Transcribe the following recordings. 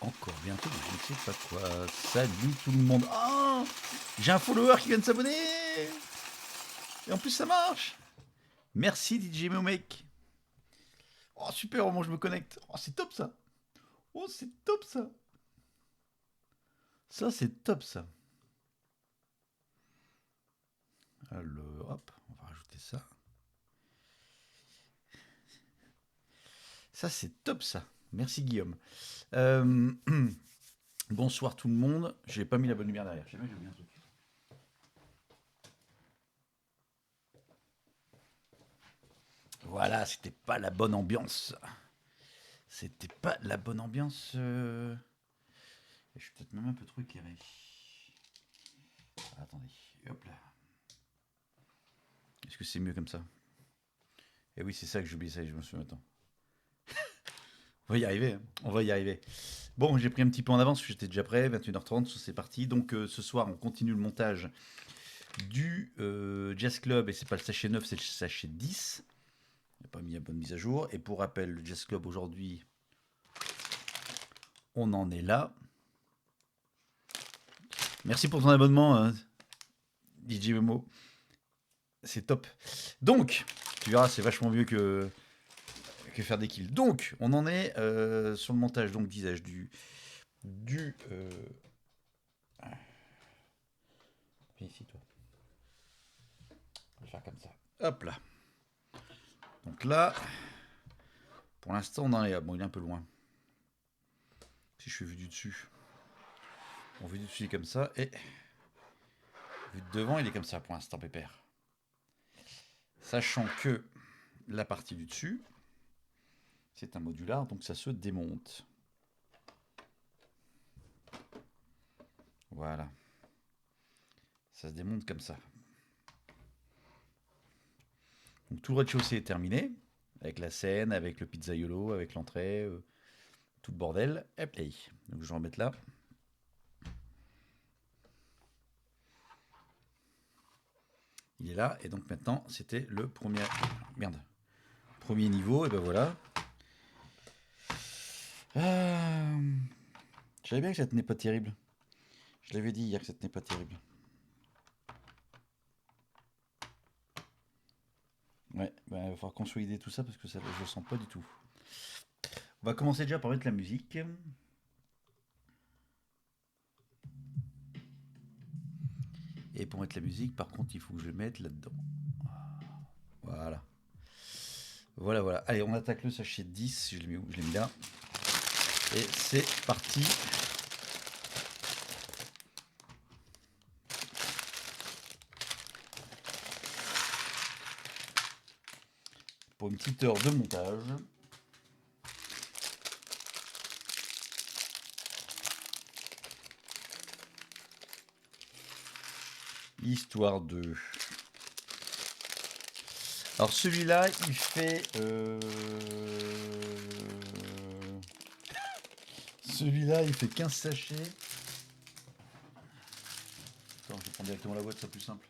encore bientôt, je ne sais pas quoi. Salut tout le monde. Oh, j'ai un follower qui vient de s'abonner. Et en plus, ça marche. Merci DJ Momake. Oh, super, au moment où je me connecte. Oh, c'est top ça. Oh, c'est top ça. Ça, c'est top ça. Alors, hop, on va rajouter ça. Ça, c'est top ça. Merci Guillaume. Euh, bonsoir tout le monde. J'ai pas mis la bonne lumière derrière. Je sais pas, j'ai oublié un truc. Voilà, c'était pas la bonne ambiance. C'était pas la bonne ambiance. Je suis peut-être même un peu trop éclairé. Attendez, hop là. Est-ce que c'est mieux comme ça? Eh oui, c'est ça que j'oublie, ça, je me souviens maintenant. On va y arriver, hein. On va y arriver. Bon, j'ai pris un petit peu en avance, j'étais déjà prêt, 21h30, c'est parti. Donc ce soir, on continue le montage du Jazz Club, et c'est pas le sachet 9, c'est le sachet 10. Il n'a pas mis la bonne mise à jour. Et pour rappel, le Jazz Club aujourd'hui, on en est là. Merci pour ton abonnement, hein, DJ Momo. C'est top. Donc, tu verras, c'est vachement mieux que faire des kills. Donc, on en est sur le montage, donc disais-je, du viens ici, toi. On va faire comme ça. Hop là. Donc là, pour l'instant, on en est là. Bon, il est un peu loin. Si je suis vu du dessus. On vu du dessus, il est comme ça. Et vu de devant, il est comme ça pour l'instant, pépère. Sachant que la partie du dessus, c'est un modular, donc ça se démonte. Voilà. Ça se démonte comme ça. Donc tout le rez-de-chaussée est terminé, avec la scène, avec le pizzaiolo, avec l'entrée, tout le bordel. Et play. Donc je vais en remettre là. Il est là, et donc maintenant c'était le premier. Merde. Premier niveau, et ben voilà. Je savais bien que ça tenait pas terrible. Je l'avais dit hier que ça tenait pas terrible. Ouais, bah, il va falloir consolider tout ça parce que ça, je le sens pas du tout. On va commencer déjà par mettre la musique. Et pour mettre la musique, par contre, il faut que je le mette là-dedans. Voilà. Voilà, voilà. Allez, on attaque le sachet 10. Je l'ai mis où? Je l'ai mis là. Et c'est parti. Pour une petite heure de montage. Histoire de... Alors celui-là, il fait... Celui-là, il fait 15 sachets. Attends, je vais prendre directement la boîte, c'est plus simple.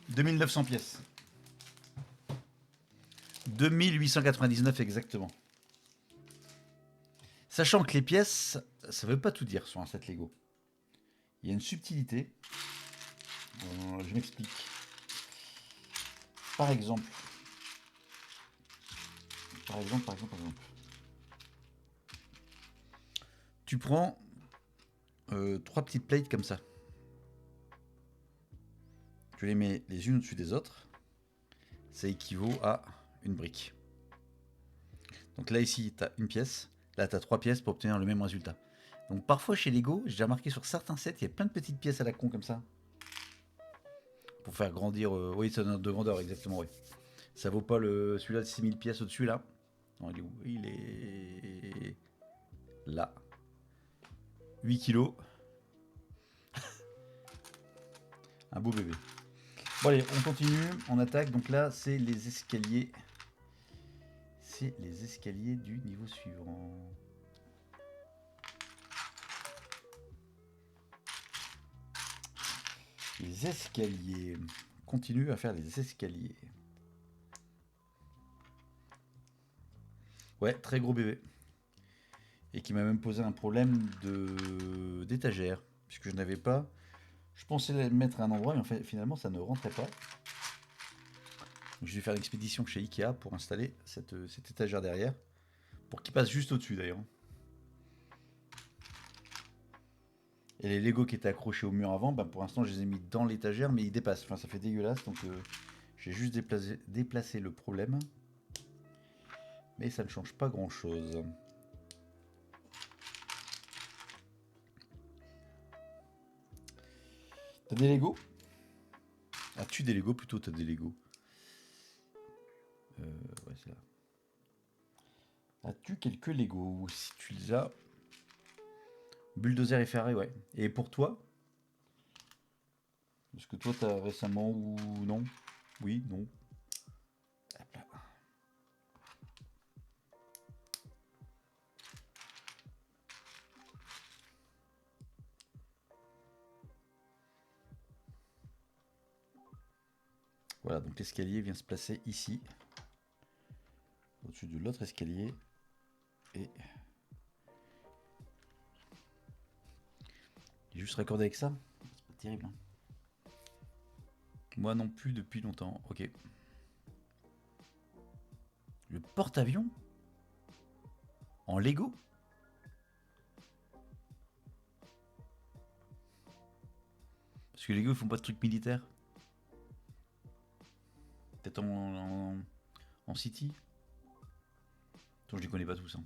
2900 pièces. 2899 exactement. Sachant que les pièces, ça veut pas tout dire sur un set Lego. Il y a une subtilité. Je m'explique. Par exemple. Tu prends 3 petites plates comme ça. Tu les mets les unes au-dessus des autres. Ça équivaut à une brique. Donc là, ici, tu as une pièce. Là, tu as 3 pièces pour obtenir le même résultat. Donc parfois, chez Lego, j'ai remarqué sur certains sets, il y a plein de petites pièces à la con comme ça. Pour faire grandir... oui, c'est notre de grandeur, exactement, oui. Ça vaut pas le celui-là de 6000 pièces au-dessus, là. Non, il est où? Il est... là. 8 kilos. Un beau bébé. Bon allez, on continue, on attaque. Donc là, c'est les escaliers. C'est les escaliers du niveau suivant. Les escaliers. On continue à faire les escaliers. Ouais, très gros bébé. et qui m'a même posé un problème d'étagère, puisque je n'avais pas. Je pensais le mettre à un endroit, mais en fait, finalement, ça ne rentrait pas. Donc, je vais faire l'expédition chez Ikea pour installer cette étagère derrière, pour qu'il passe juste au-dessus d'ailleurs. Et les Lego qui étaient accrochés au mur avant, bah, pour l'instant, je les ai mis dans l'étagère, mais ils dépassent. Enfin, ça fait dégueulasse, donc j'ai juste déplacé le problème. Mais ça ne change pas grand-chose. T'as des Lego? As-tu des Lego? Plutôt, t'as des Lego. Ouais, c'est là. As-tu quelques Lego? Si tu les as. Bulldozer et Ferrari, ouais. Et pour toi? Est-ce que toi, t'as récemment ou non? Oui, non. Hop là. Voilà, donc l'escalier vient se placer ici, au-dessus de l'autre escalier. Et il est juste raccordé avec ça. C'est pas terrible. Hein. Moi non plus depuis longtemps. Ok. Le porte-avions en Lego? Parce que les Lego ils font pas de trucs militaires. Peut-être en City. Attends, je les connais pas tous. Hein.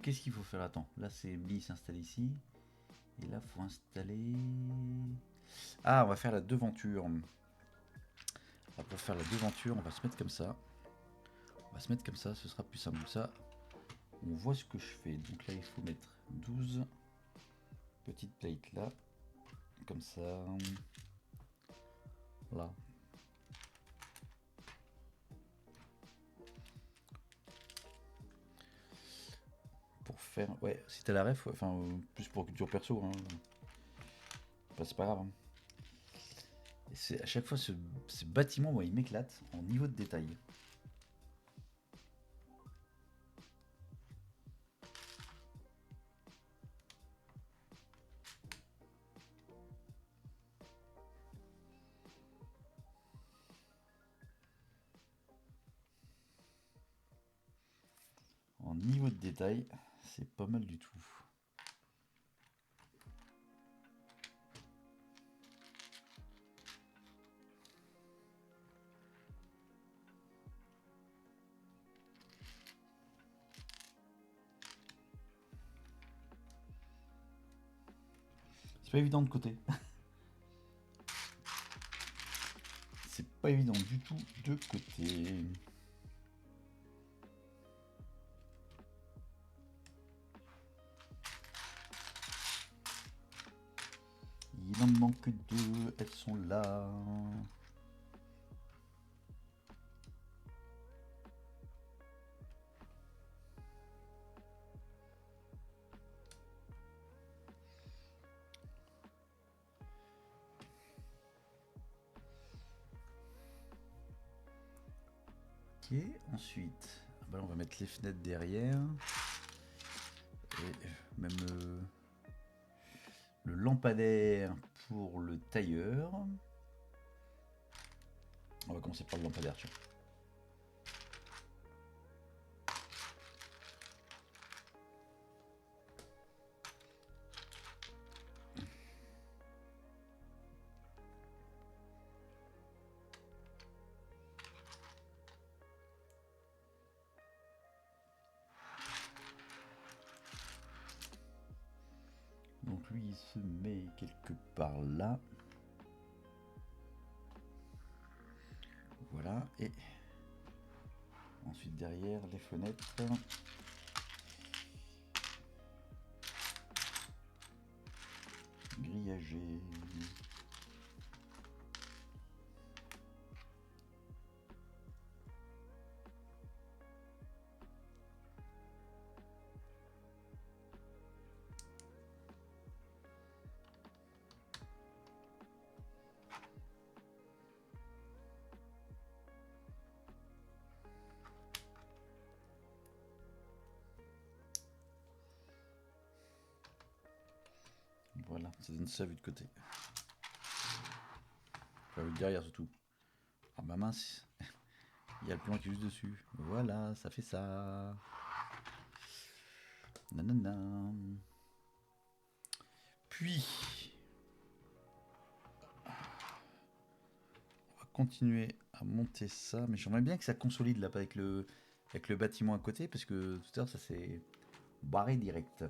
Qu'est-ce qu'il faut faire? Attends, là c'est Bli s'installe ici. Et là faut installer. Ah, on va faire la devanture. Pour faire la devanture, on va se mettre comme ça. On va se mettre comme ça, ce sera plus simple. Ça, on voit ce que je fais. Donc là, il faut mettre 12 petites plates là. Comme ça. Là. Pour faire. Ouais, si t'as la ref, enfin, plus pour culture perso. Hein. Enfin, c'est pas grave. Hein. Et c'est à chaque fois ce bâtiment, moi, il m'éclate en niveau de détail. En niveau de détail, c'est pas mal du tout. C'est pas évident de côté. C'est pas évident du tout de côté. Il en manque deux, elles sont là. Ok, ensuite, bah là, on va mettre les fenêtres derrière. Et même le lampadaire pour le tailleur. On va commencer par le lampadaire, tiens. Donc lui, il se met quelque part là. Voilà, et ensuite derrière les fenêtres. Grillagées. Voilà, ça donne ça vu de côté. Enfin, vu de derrière surtout. Ah bah mince, il y a le plan qui est juste dessus. Voilà, ça fait ça. Nanana. Puis, on va continuer à monter ça, mais j'aimerais bien que ça consolide là avec le bâtiment à côté, parce que tout à l'heure ça s'est barré direct.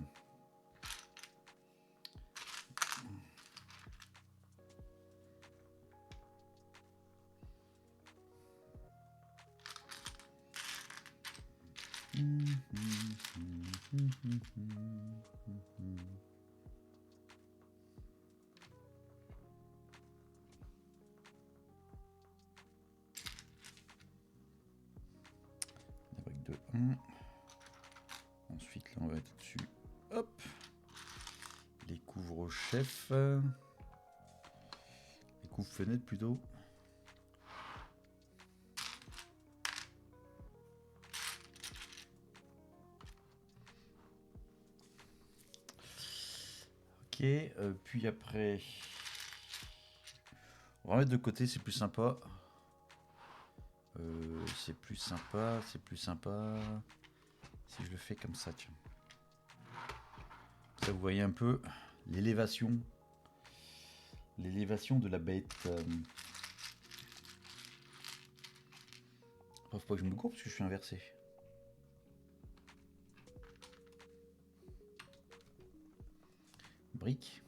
La brique de 1. Ensuite, là, on va être dessus. Hop. Les couvre-chefs. Les couvre-fenêtres plutôt. Ok. Puis après, on va mettre de côté, c'est plus sympa. C'est plus sympa. Si je le fais comme ça, tiens. Ça, vous voyez un peu l'élévation de la bête. Faut pas que je me cours parce que je suis inversé. Brique.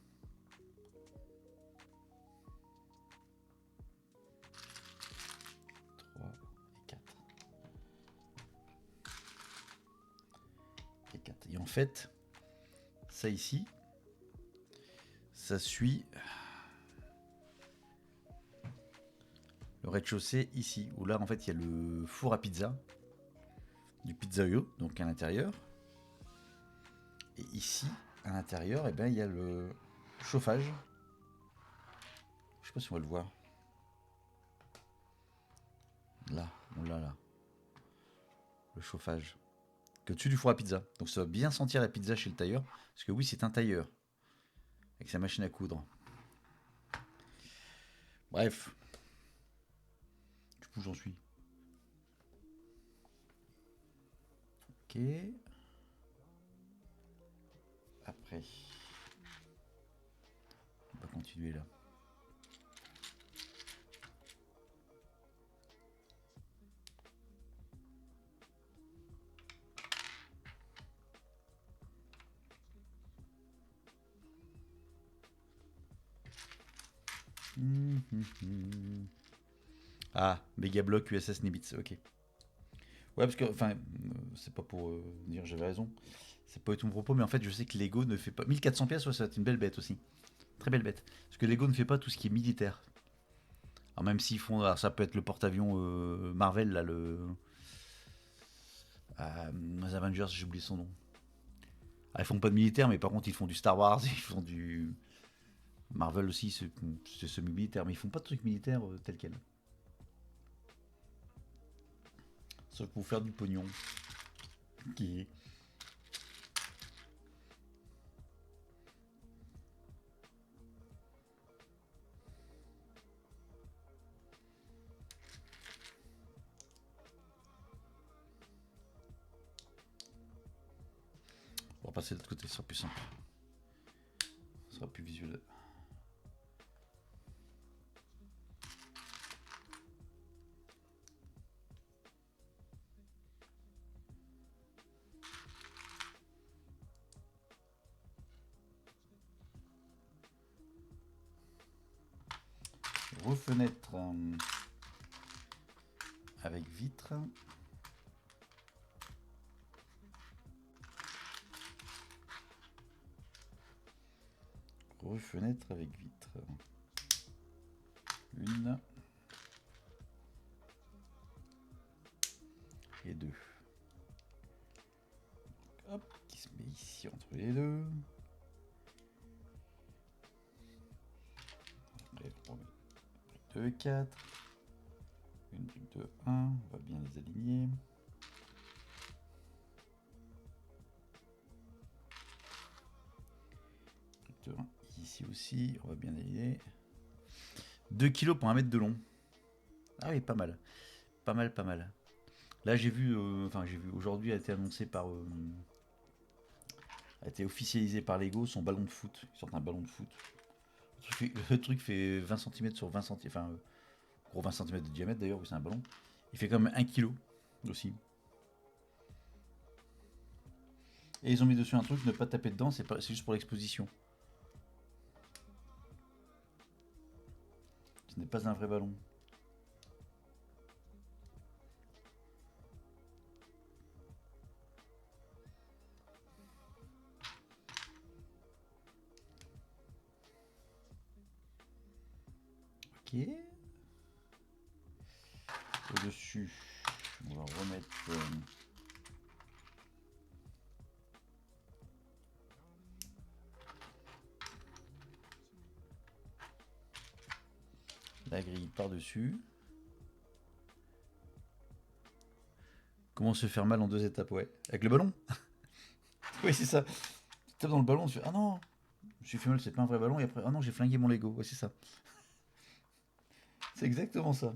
Et 4. Et en fait, ça ici, ça suit le rez-de-chaussée ici, où là en fait il y a le four à pizza, du pizzaio, donc à l'intérieur. Et ici, à l'intérieur, il y a le chauffage. Je sais pas si on va le voir. Là, on l'a là. Le chauffage. Que dessus du four à pizza. Donc ça va bien sentir la pizza chez le tailleur. Parce que oui, c'est un tailleur. Avec sa machine à coudre. Bref. Du coup, j'en suis. Ok. Après. On va continuer là. Ah, Megablock USS Nimitz, ok. Ouais, parce que, enfin, c'est pas pour dire j'avais raison. C'est pas tout mon propos, mais en fait, je sais que Lego ne fait pas. 1400 pièces, ouais, ça va être une belle bête aussi. Très belle bête. Parce que Lego ne fait pas tout ce qui est militaire. Alors, même s'ils font. Alors, ça peut être le porte-avions Marvel, là, le. Les Avengers, j'ai oublié son nom. Ah, ils font pas de militaire, mais par contre, ils font du Star Wars, ils font du. Marvel aussi, c'est semi-militaire, mais ils font pas de trucs militaires tel quel. Sauf pour faire du pognon. Qui est. On va passer de l'autre côté, ce sera plus simple. Ce sera plus visuel. Fenêtre avec vitre. Fenêtre avec vitre. Une. Et deux. Hop, qui se met ici entre les deux. Après, on met brique 2 et 4. Une brique de 1. On va bien les aligner. Brique de 1 ici. ici aussi, on va bien aligner. 2 kilos pour 1 mètre de long. Ah oui, pas mal. Pas mal, pas mal. Là, j'ai vu, aujourd'hui, a été annoncé par. A été officialisé par Lego son ballon de foot. Ils sortent un ballon de foot. Le truc fait 20 cm sur 20 cm. Enfin, gros 20 cm de diamètre d'ailleurs, c'est un ballon. Il fait quand même 1 kg aussi. Et ils ont mis dessus un truc, ne pas taper dedans, c'est juste pour l'exposition. Ce n'est pas un vrai ballon. Ok. Au-dessus, on va remettre... la grille par-dessus. Comment se faire mal en 2 étapes, ouais. Avec le ballon. Oui, c'est ça. Tu tapes dans le ballon, tu fais ah non, je me suis fait mal, c'est pas un vrai ballon, et après, ah non, j'ai flingué mon Lego. Ouais, c'est ça. C'est exactement ça.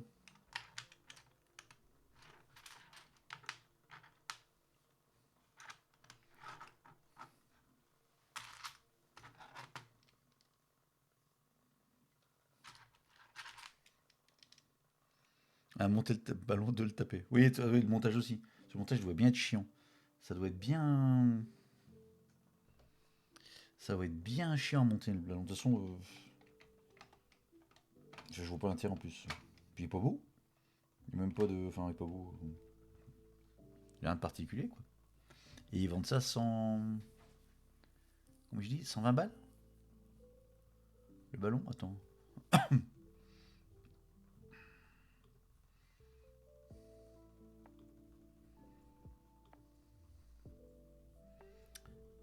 À monter le ballon, de le taper. Oui, oui, le montage aussi. Ce montage doit bien être chiant. Ça doit être bien. Ça doit être bien chiant à monter le ballon. De toute façon, je vois pas l'intérêt en plus. Puis il est pas beau. Il est même pas de. Enfin, il est pas beau. Il a rien de particulier, quoi. Et ils vendent ça 100. Comment je dis 120 balles. Le ballon. Attends.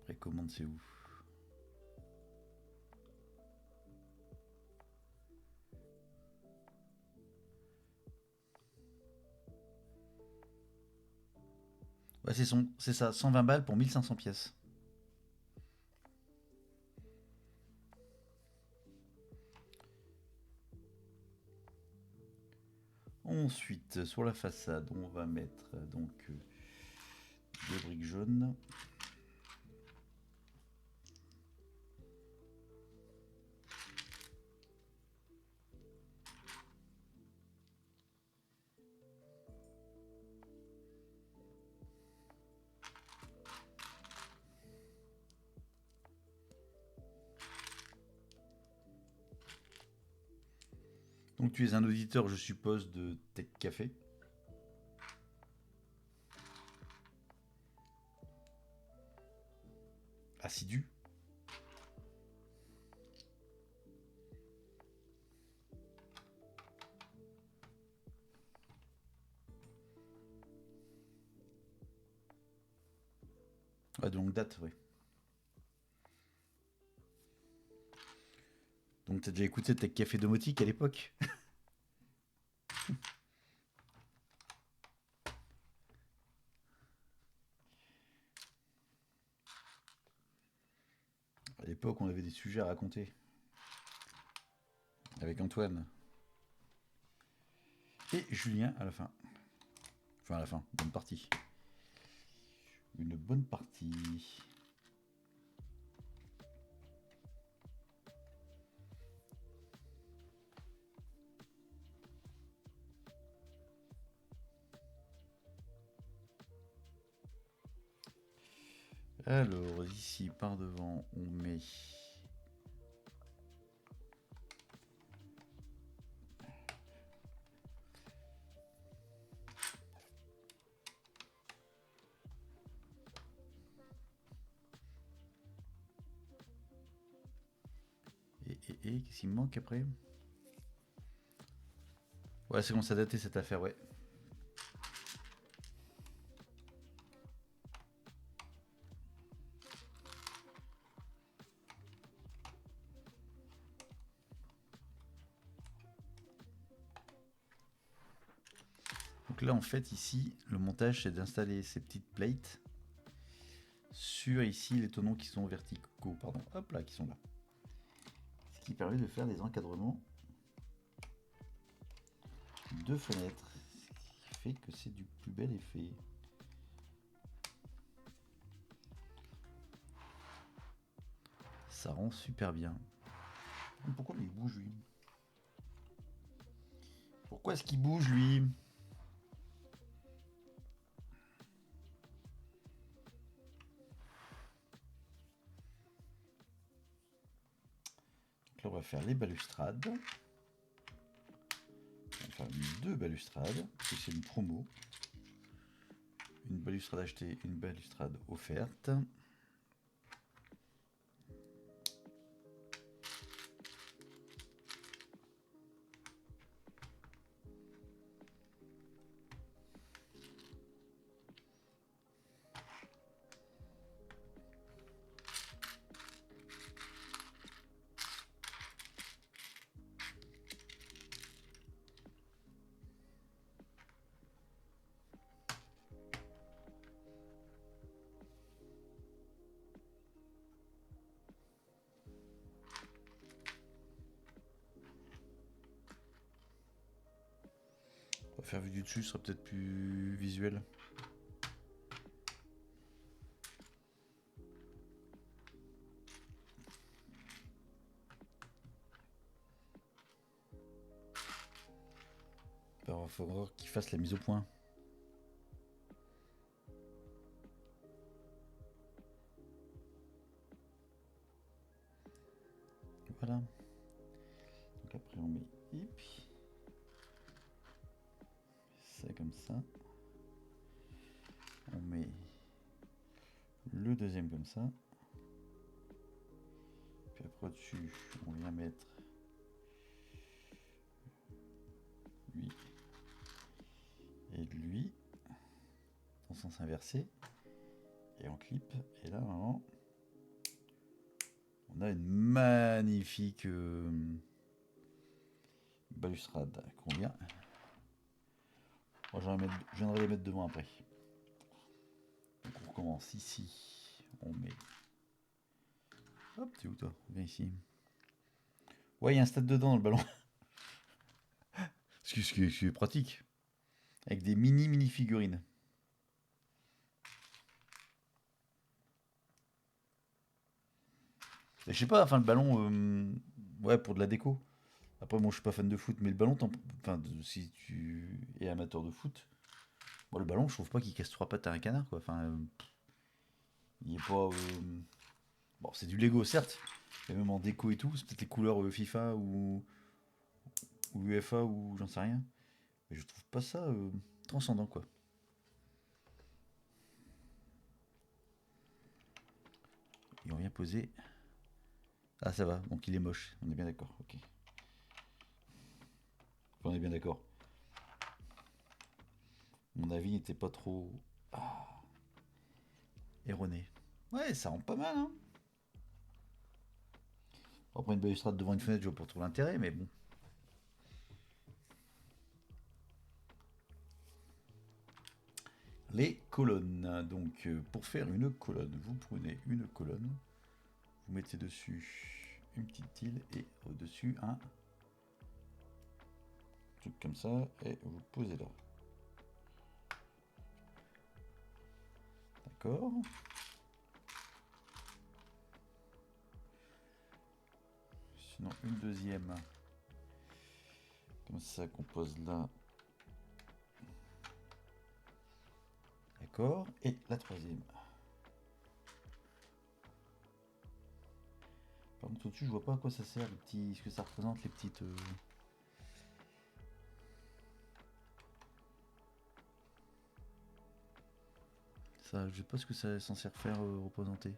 Précommande, c'est où? Ouais, c'est ça, 120 balles pour 1500 pièces. Ensuite, sur la façade, on va mettre donc des briques jaunes. Donc tu es un auditeur, je suppose, de Tech Café. Assidu. Ouais, de longue date, oui. Donc t'as déjà écouté Tech Café Domotique à l'époque? À l'époque, on avait des sujets à raconter. Avec Antoine. Et Julien à la fin. Enfin, à la fin, bonne partie. Une bonne partie. Alors, ici, par devant, on met... Et qu'est-ce qu'il me manque après? Ouais, c'est bon, ça daté cette affaire, ouais. Donc là, en fait, ici, le montage, c'est d'installer ces petites plates sur ici les tonneaux qui sont verticaux, pardon, hop là, qui sont là. qui permet de faire des encadrements de fenêtres, ce qui fait que c'est du plus bel effet. Ça rend super bien. Pourquoi il bouge lui? Pourquoi est-ce qu'il bouge lui? Donc là on va faire les balustrades. On va faire 2 balustrades, parce que c'est une promo. Une balustrade achetée, une balustrade offerte. On va faire vue du dessus, ce sera peut-être plus visuel. Alors, il faudra qu'il fasse la mise au point. Voilà. Donc après on met hip. Ça comme ça. On met le deuxième comme ça. Puis après au-dessus, on vient mettre lui et lui dans le sens inversé. Et on clip. Et là vraiment, on a une magnifique balustrade. Combien? Moi, je viendrai les mettre devant après. Donc on recommence ici. On met. Hop, t'es où toi? Viens ici. Ouais, il y a un stade dedans dans le ballon. Ce qui est pratique. Avec des mini figurines. Et je sais pas, enfin le ballon, ouais, pour de la déco. Après, moi je suis pas fan de foot, mais le ballon, enfin, si tu es amateur de foot, moi le ballon, je trouve pas qu'il casse 3 pattes à un canard, quoi. Enfin, il est pas. Bon, c'est du Lego, certes, mais même en déco et tout, c'est peut-être les couleurs FIFA ou UEFA ou j'en sais rien. Mais je trouve pas ça transcendant, quoi. Et on vient poser. Ah, ça va, donc il est moche, on est bien d'accord, ok. Enfin, on est bien d'accord. Mon avis n'était pas trop erroné. Ouais, ça rend pas mal, hein. Après une balustrade devant une fenêtre, je vois pas trop l'intérêt, mais bon. Les colonnes. Donc, pour faire une colonne, vous prenez une colonne, vous mettez dessus une petite tile et au-dessus un truc comme ça et vous posez là. D'accord. Sinon, une deuxième. Comme ça qu'on pose là. D'accord. Et la troisième. Par contre, au-dessus, je vois pas à quoi ça sert, les petits, ce que ça représente, les petites. Ça, je sais pas ce que ça est censé faire représenter.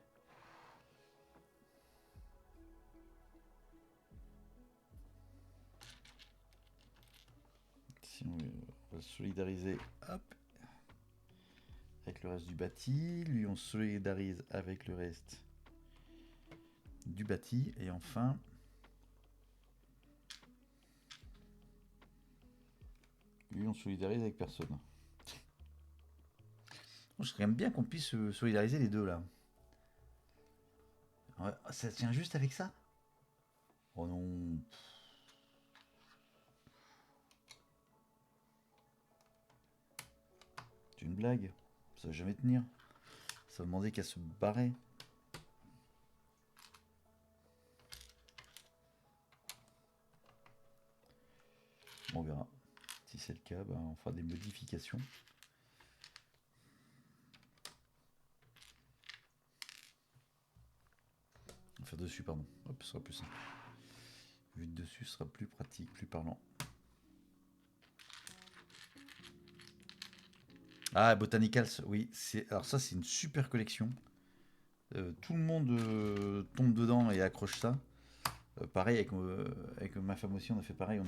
Si on va solidariser, hop, avec le reste du bâti. Lui, on solidarise avec le reste du bâti. Et enfin, lui, on solidarise avec personne. Je serais même bien qu'on puisse solidariser les deux là. Ouais, ça tient juste avec ça? Oh non. C'est une blague. Ça va jamais tenir. Ça va demander qu'à se barrer. Bon, on verra. Si c'est le cas, ben, on fera des modifications. On va faire dessus, pardon. Hop, ce sera plus simple. Vu de dessus, ce sera plus pratique, plus parlant. Ah, Botanicals, oui. Alors ça, c'est une super collection. Tout le monde tombe dedans et accroche ça. Pareil, avec ma femme aussi, on a fait pareil.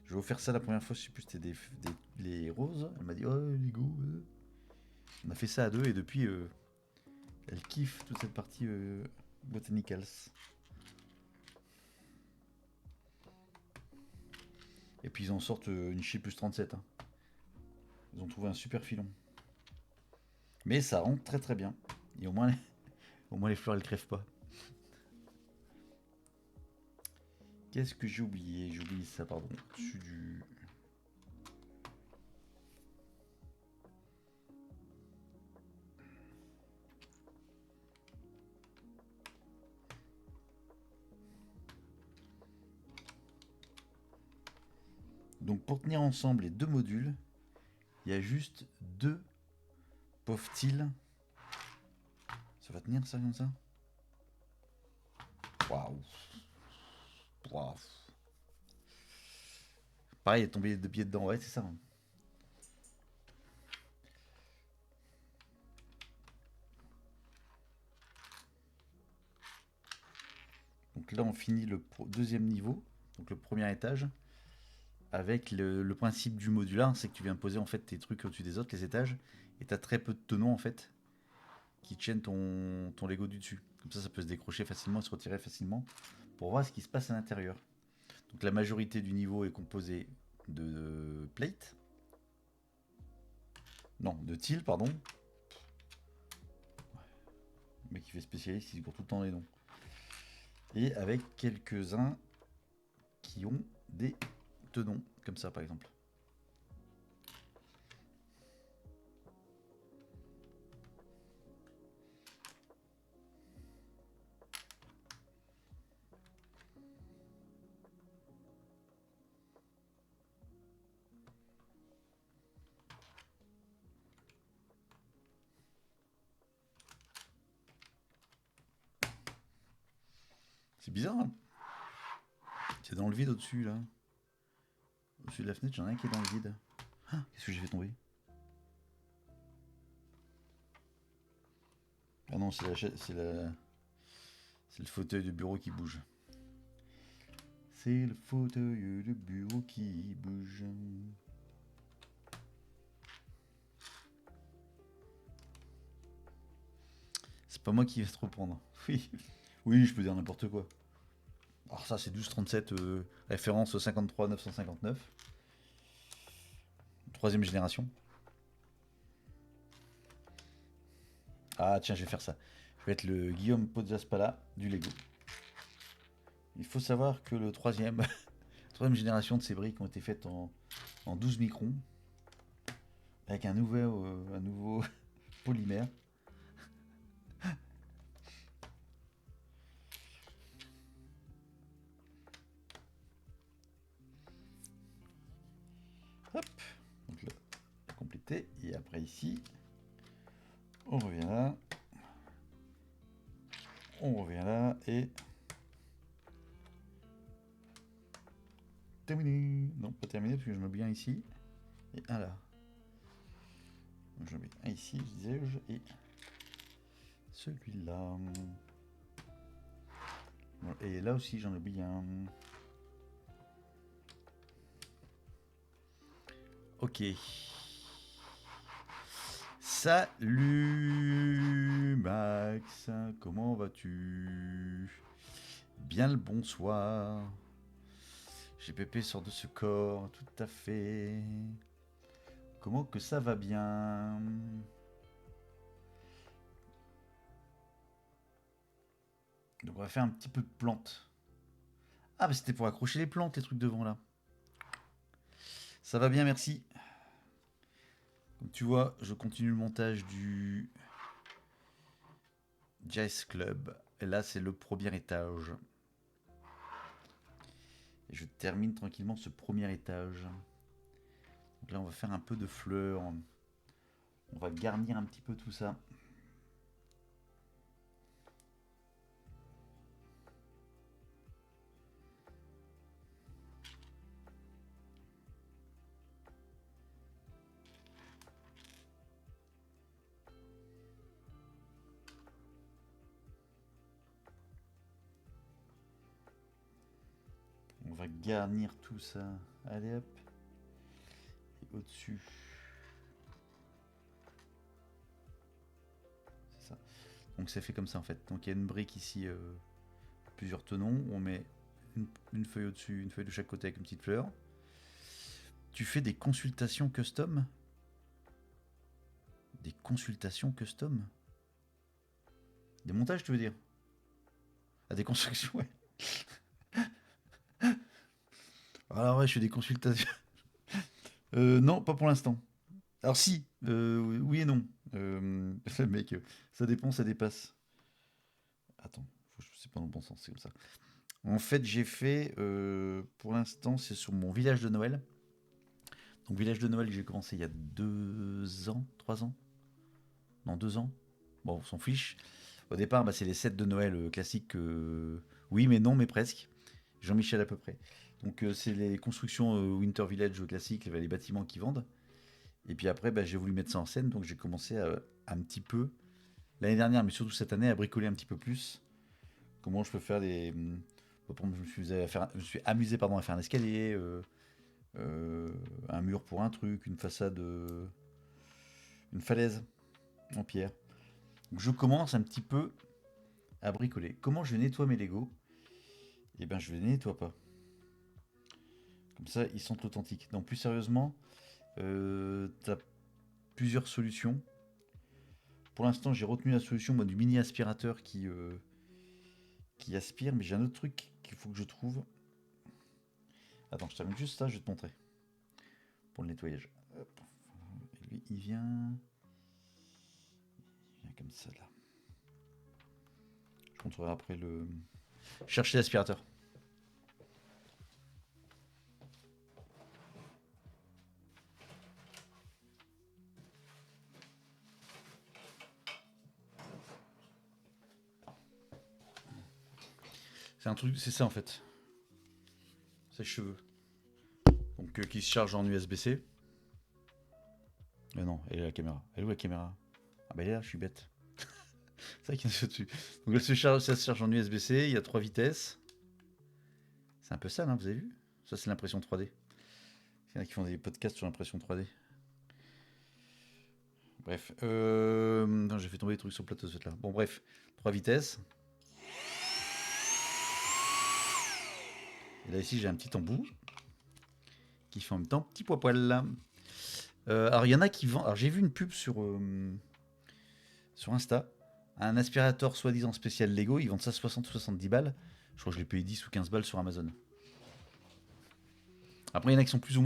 J'ai offert ça la première fois, je sais plus, c'était les roses. Elle m'a dit, oh, Lego. On a fait ça à deux et depuis, elle kiffe toute cette partie Botanicals. Et puis ils en sortent une Chi plus 37. Hein. Ils ont trouvé un super filon. Mais ça rentre très très bien. Et au moins les fleurs elles crèvent pas. Qu'est-ce que j'ai oublié? J'ai oublié ça, pardon. Au-dessus du. Donc pour tenir ensemble les deux modules, il y a juste deux pauvres-t-il. Ça va tenir ça comme ça? Waouh. Waouh. Pareil, il est tombé de pieds dedans. Ouais, c'est ça. Donc là, on finit le deuxième niveau, donc le premier étage, avec le principe du modular, c'est que tu viens poser en fait tes trucs au-dessus des autres, les étages, et tu as très peu de tenons en fait qui tiennent ton Lego du dessus. Comme ça peut se décrocher facilement et se retirer facilement pour voir ce qui se passe à l'intérieur. Donc la majorité du niveau est composée de plates. Non, de tiles, pardon. Le mec qui fait spécialiste, il court tout le temps les noms. Et avec quelques-uns qui ont des tenons, comme ça par exemple. C'est bizarre, hein. C'est dans le vide au-dessus, là. Au-dessus de la fenêtre, j'en ai un qui est dans le vide. Ah, qu'est-ce que j'ai fait tomber? Ah non, c'est le fauteuil de bureau qui bouge. C'est le fauteuil de bureau qui bouge. C'est pas moi qui vais te reprendre. Oui, oui, je peux dire n'importe quoi. Alors ça, c'est 1237, référence 53 959. Troisième génération. Ah tiens, je vais faire ça. Je vais être le Guillaume Pozzaspala du Lego. Il faut savoir que le troisième génération de ces briques ont été faites en 12 microns. Avec un nouveau polymère. Hop. Donc là, complété. Et après ici, on revient là. On revient là et... Terminé. Non, pas terminé parce que j'en ai bien ici. Et un là. Donc j'en ai un ici, disais-je. Et celui-là. Et là aussi, j'en ai bien. Ok. Salut Max, comment vas-tu? Bien le bonsoir. GPP sort de ce corps, tout à fait. Comment que ça va bien? Donc on va faire un petit peu de plantes. Ah, bah c'était pour accrocher les plantes, les trucs devant là. Ça va bien, merci. Comme tu vois, je continue le montage du Jazz Club. Et là, c'est le premier étage. Et je termine tranquillement ce premier étage. Donc là, on va faire un peu de fleurs. On va garnir un petit peu tout ça. On va garnir tout ça. Allez hop. Et au-dessus. C'est ça. Donc c'est fait comme ça en fait. Donc il y a une brique ici, plusieurs tenons. On met une feuille au-dessus, une feuille de chaque côté avec une petite fleur. Tu fais des consultations custom? Des consultations custom? Des montages, tu veux dire? Ah, des constructions, ouais. Alors ouais, je fais des consultations. Non, pas pour l'instant. Alors si, oui et non. Mec, ça dépend, ça dépasse. Attends, c'est pas dans le bon sens, c'est comme ça. En fait, j'ai fait, pour l'instant, c'est sur mon village de Noël. Donc village de Noël, j'ai commencé il y a 2 ans, 3 ans. Non, 2 ans. Bon, on s'en fiche. Au départ, bah, c'est les sets de Noël classiques. Oui, mais non, mais presque. Jean-Michel à peu près. Donc c'est les constructions Winter Village classiques, les bâtiments qui vendent. Et puis après, bah, j'ai voulu mettre ça en scène, donc j'ai commencé à un petit peu, l'année dernière, mais surtout cette année, à bricoler un petit peu plus. Comment je peux faire des... Je me suis amusé pardon, à faire un escalier, un mur pour un truc, une façade, une falaise en pierre. Donc je commence un petit peu à bricoler. Comment je nettoie mes Lego? Eh ben je les nettoie pas. Comme ça, ils sont authentiques. Donc plus sérieusement, tu as plusieurs solutions. Pour l'instant, j'ai retenu la solution moi, du mini aspirateur qui aspire, mais j'ai un autre truc qu'il faut que je trouve. Attends, je termine juste ça, je vais te montrer. Pour le nettoyage. Hop. Et lui, il vient comme ça là. Je montrerai après le. Chercher l'aspirateur. C'est un truc, c'est ça en fait. C'est cheveux. Donc qui se charge en USB-C. Mais non, elle est la caméra. Elle est où la caméra? Ah bah elle est là, je suis bête. C'est vrai qu'il y en a dessus. Donc ça se charge en USB-C, il y a 3 vitesses. C'est un peu sale, hein, vous avez vu? Ça c'est l'impression 3D. Il y en a qui font des podcasts sur l'impression 3D. Bref. Non, j'ai fait tomber des trucs sur le plateau là. Bon bref, 3 vitesses. Et là ici j'ai un petit embout qui fait en même temps petit poil. Alors il y en a qui vendent. Alors j'ai vu une pub sur Insta. Un aspirateur soi-disant spécial Lego. Ils vendent ça 60 ou 70 balles. Je crois que je l'ai payé 10 ou 15 balles sur Amazon. Après il y en a qui sont plus ou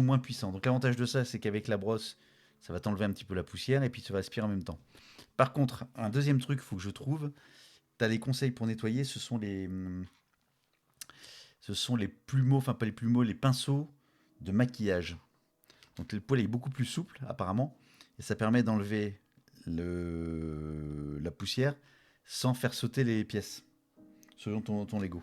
moins puissants. Donc l'avantage de ça c'est qu'avec la brosse ça va t'enlever un petit peu la poussière et puis ça va aspirer en même temps. Par contre, un deuxième truc qu'il faut que je trouve, tu as les conseils pour nettoyer, ce sont les plumeaux, enfin pas les plumeaux, les pinceaux de maquillage. Donc le poil est beaucoup plus souple apparemment et ça permet d'enlever la poussière sans faire sauter les pièces selon ton Lego.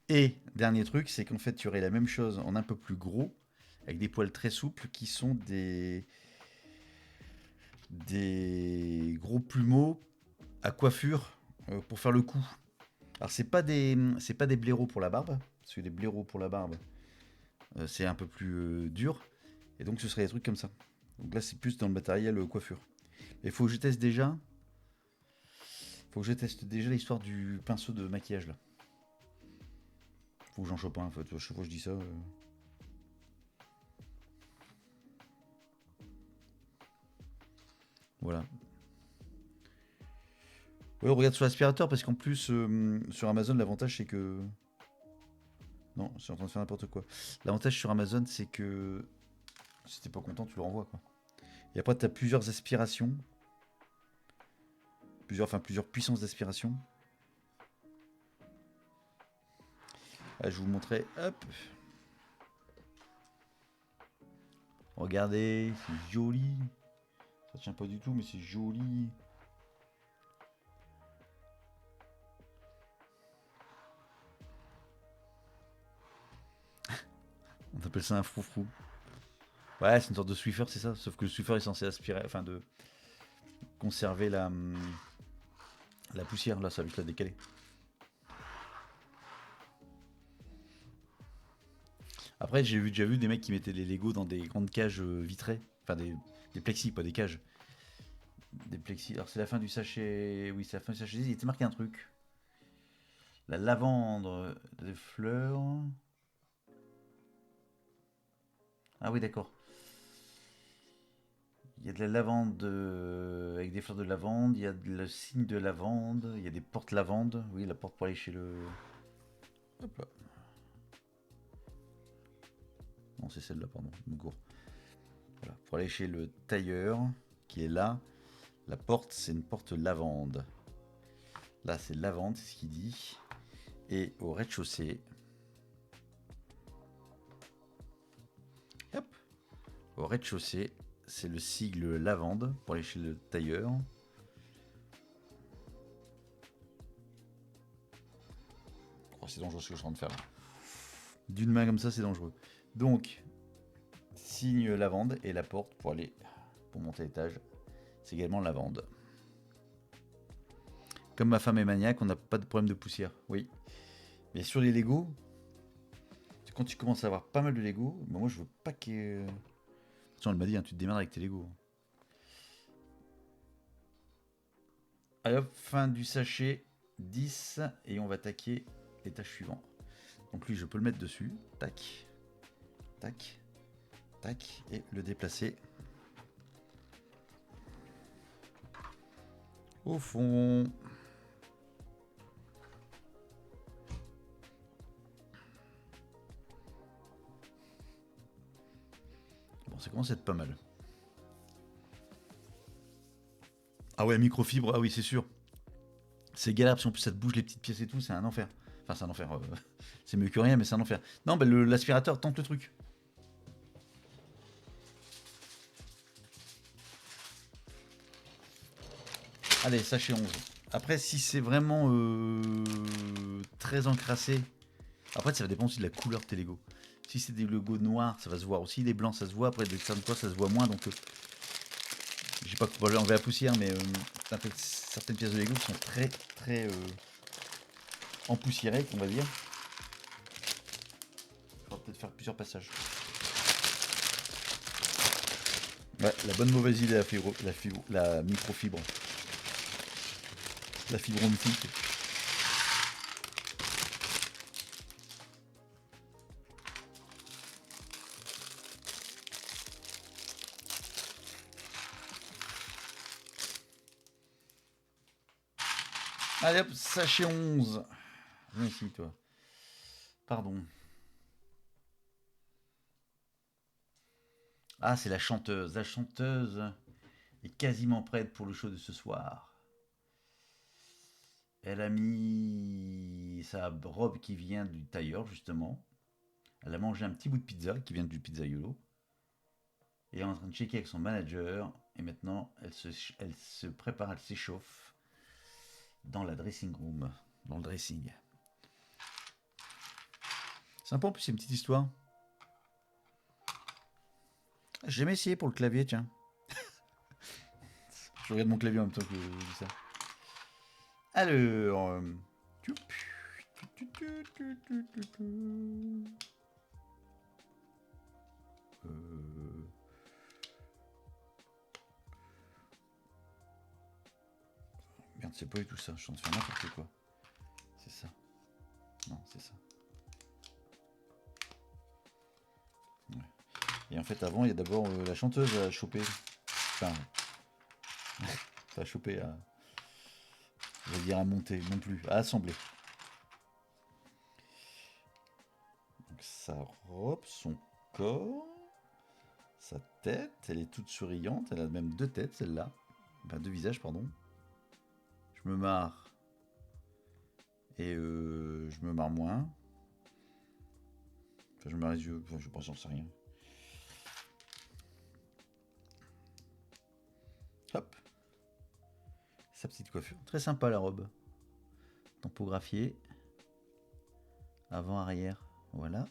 Et dernier truc, c'est qu'en fait tu aurais la même chose en un peu plus gros avec des poils très souples qui sont des gros plumeaux à coiffure pour faire le cou. Alors c'est pas des blaireaux pour la barbe, parce que les blaireaux pour la barbe c'est un peu plus dur, et donc ce serait des trucs comme ça. Donc là c'est plus dans le matériel coiffure. Il faut que je teste déjà. Faut que je teste déjà l'histoire du pinceau de maquillage là. Faut que j'en chope un en fait. Chaque fois que je dis ça. Voilà. Ouais, on regarde sur l'aspirateur parce qu'en plus sur Amazon l'avantage c'est que Non, je suis en train de faire n'importe quoi. L'avantage sur Amazon, c'est que si t'es pas content, tu le renvoies, quoi. Et après, tu as plusieurs aspirations. Plusieurs puissances d'aspiration. Là, je vous montrer. Hop. Regardez, c'est joli. Ça tient pas du tout, mais c'est joli. On appelle ça un froufrou. Ouais, c'est une sorte de Swiffer, c'est ça. Sauf que le Swiffer est censé aspirer, enfin de conserver la poussière. Là, ça va vite la décaler. Après, j'ai déjà vu des mecs qui mettaient les Lego dans des grandes cages vitrées. Enfin, des plexis, pas des cages. Des plexis. Alors, c'est la fin du sachet. Oui, c'est la fin du sachet. Il était marqué un truc. La lavande des fleurs. Ah oui, d'accord. Il y a de la lavande avec des fleurs de lavande. Il y a le signe de lavande. Il y a des portes lavande. Oui, la porte pour aller chez le. Hop là. Non, c'est celle-là, pardon. Je me gourre. Voilà. Pour aller chez le tailleur qui est là. La porte, c'est une porte lavande. Là, c'est lavande, c'est ce qu'il dit. Et au rez-de-chaussée. Hop. Au rez-de-chaussée, c'est le sigle lavande pour aller chez le tailleur. Oh, c'est dangereux ce que je suis en train de faire là. D'une main comme ça, c'est dangereux. Donc, signe lavande et la porte pour aller pour monter à l'étage, c'est également lavande. Comme ma femme est maniaque, on n'a pas de problème de poussière. Oui. Mais sur les Lego, quand tu commences à avoir pas mal de Lego, bah moi je veux pas que. Elle m'a dit, hein, tu te démerdes avec tes Lego. Allez hop, fin du sachet, 10, et on va attaquer l'étage suivant. Donc lui, je peux le mettre dessus. Tac, tac, tac, et le déplacer. Au fond. Bon, ça commence à être pas mal. Ah ouais, microfibre, ah oui, c'est sûr. C'est galère, parce qu'en plus ça te bouge les petites pièces et tout, c'est un enfer. Enfin, c'est un enfer. C'est mieux que rien, mais c'est un enfer. Non, bah, l'aspirateur tente le truc. Allez, sachet 11. Après, si c'est vraiment très encrassé, après, ça va dépendre aussi de la couleur de tes Lego. Si c'est des Lego noirs, ça va se voir aussi. Les blancs, ça se voit. Après, des certaines fois, ça se voit moins. Donc, j'ai pas enlever la poussière, mais certaines pièces de Lego qui sont très, très empoussiérées, on va dire. Il faudra peut-être faire plusieurs passages. Ouais, la bonne mauvaise idée, la microfibre. La fibre optique. Allez hop, sachet 11. Viens ici, toi. Pardon. Ah, c'est la chanteuse. La chanteuse est quasiment prête pour le show de ce soir. Elle a mis sa robe qui vient du tailleur, justement. Elle a mangé un petit bout de pizza qui vient du pizzaiolo. Et elle est en train de checker avec son manager. Et maintenant, elle se prépare, elle s'échauffe dans la dressing room. Dans le dressing. Sympa en plus, c'est une petite histoire. J'ai jamais essayé pour le clavier, tiens. Je regarde mon clavier en même temps que je dis ça. Alors. Merde, c'est pas du tout ça. Je suis en train de faire n'importe quoi. C'est ça. Non, c'est ça. Ouais. Et en fait, avant, il y a d'abord la chanteuse à choper. Enfin, pas à choper, à. Je vais dire à monter, non plus, à assembler. sa robe, son corps, sa tête. Elle est toute souriante. Elle a même deux têtes, celle-là. Enfin, deux visages, pardon. Je me marre. Et je me marre moins. Enfin, je me marre les yeux. Enfin, je pense, j'en sais rien. Hop. Sa petite coiffure. Très sympa, la robe. Tempographiée. Avant, arrière. Voilà.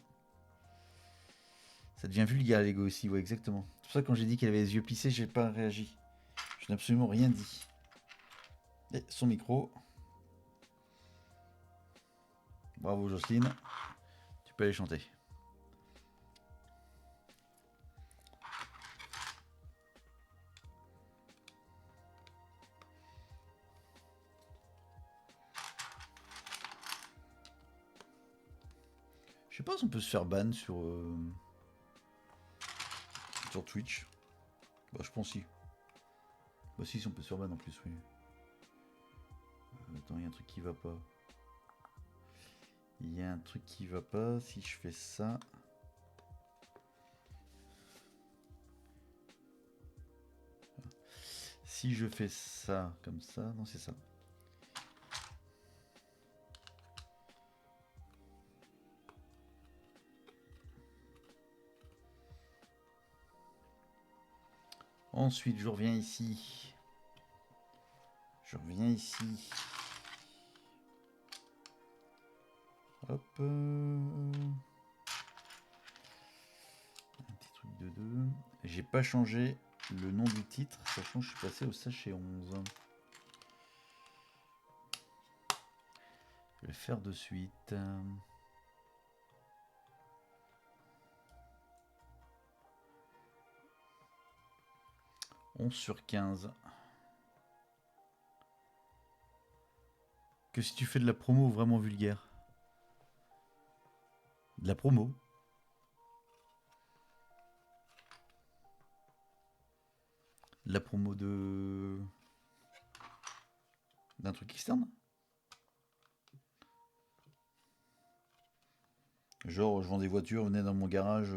Ça devient vulgaire, Lego aussi. Ouais, exactement. C'est pour ça que quand j'ai dit qu'elle avait les yeux plissés, j'ai pas réagi. Je n'ai absolument rien dit. Et son micro. Bravo, Jocelyne. Tu peux aller chanter. Je sais pas si on peut se faire ban sur Twitch. Bah, je pense si. Bah, si, on peut se faire ban en plus, oui. Attends, il y a un truc qui va pas. Il y a un truc qui va pas. Si je fais ça. Si je fais ça comme ça. Non, c'est ça. Ensuite, je reviens ici. Je reviens ici. Hop. Un petit truc de 2. J'ai pas changé le nom du titre, sachant que je suis passé au sachet 11. Je vais le faire de suite. 11/15. Que si tu fais de la promo vraiment vulgaire. De la promo. De la promo de... d'un truc externe. Genre, je vends des voitures, venez dans mon garage.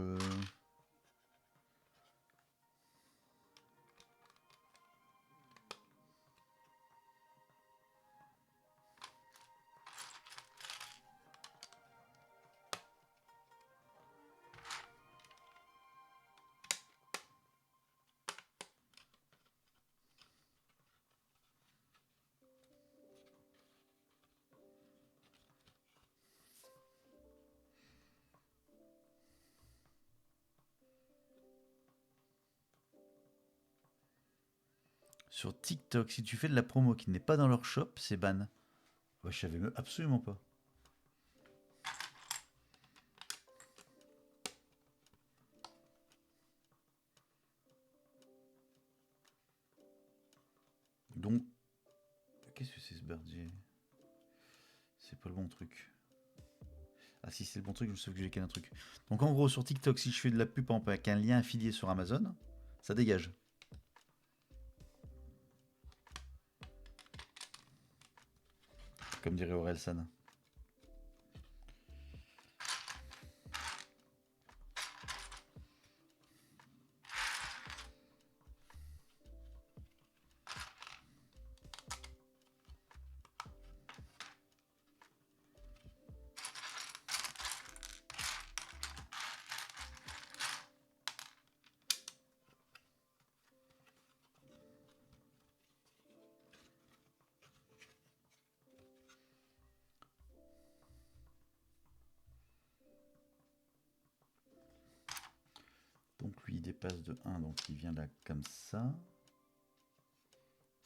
Sur TikTok, si tu fais de la promo qui n'est pas dans leur shop, c'est ban. Ouais, je savais absolument pas. Donc, qu'est-ce que c'est ce berger? C'est pas le bon truc. Ah si, c'est le bon truc, je me souviens que j'ai qu'un truc. Donc en gros, sur TikTok, si je fais de la pub avec un lien affilié sur Amazon, ça dégage. Comme dirait Orelsan. Donc lui, il dépasse de 1, donc il vient là comme ça.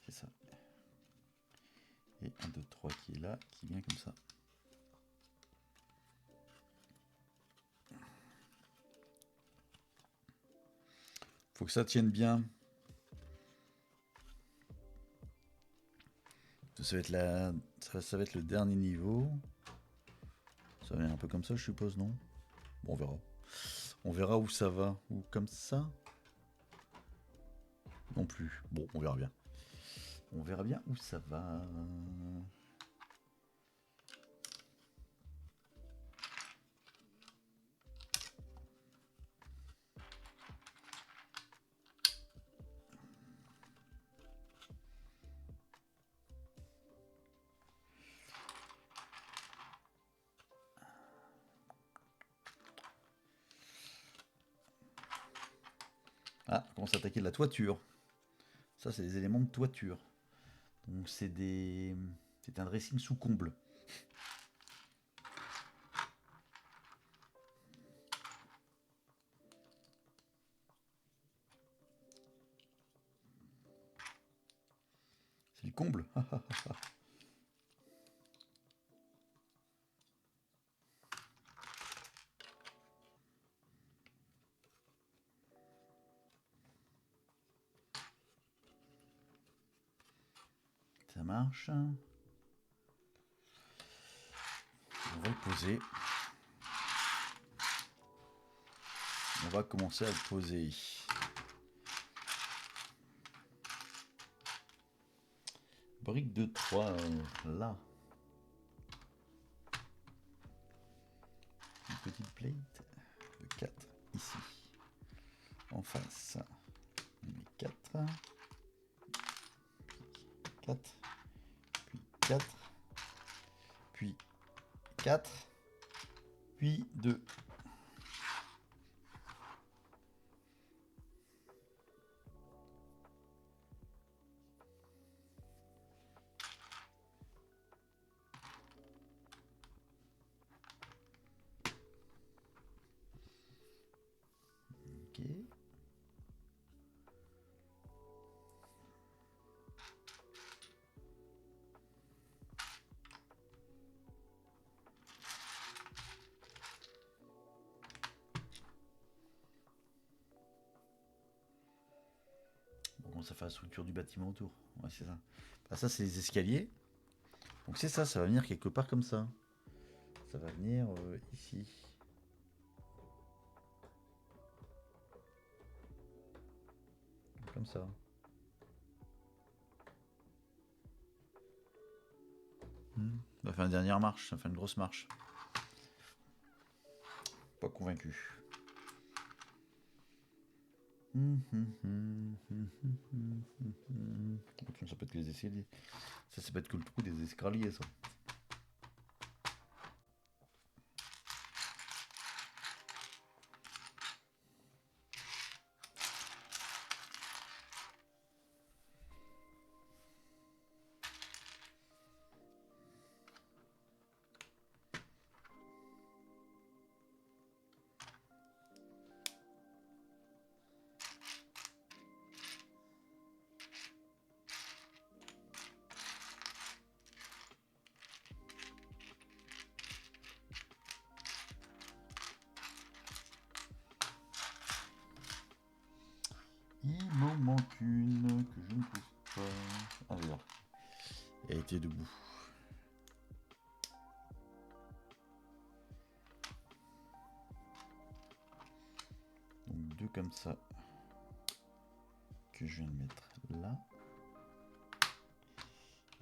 C'est ça. Et 1, 2, 3 qui est là, qui vient comme ça. Faut que ça tienne bien. Ça va être ça va être le dernier niveau. Ça va être un peu comme ça, je suppose, non? Bon, on verra. On verra où ça va. Ou comme ça? Non plus. Bon, on verra bien. On verra bien où ça va. Ah, on commence à attaquer de la toiture. Ça, c'est des éléments de toiture. Donc c'est des... C'est un dressing sous comble. C'est le comble. Ça marche. On va le poser. On va commencer à le poser. Brique de 3, là. Une petite plate de 4 ici. En face, on met 4. 4. Puis 4. Puis 4. Puis 2. Ok. Bon, ça fait la structure du bâtiment autour. Ouais, c'est ça. Bah, ça, c'est les escaliers. Donc c'est ça, ça va venir quelque part comme ça. Ça va venir ici. Comme ça. Ça va faire une dernière marche, ça fait une grosse marche. Pas convaincu. Ça peut être les escaliers. Ça peut être que le trou des escaliers, ça. Il m'en manque une que je ne trouve pas. Ah, là. Elle était debout. Donc deux comme ça. Que je viens de mettre là.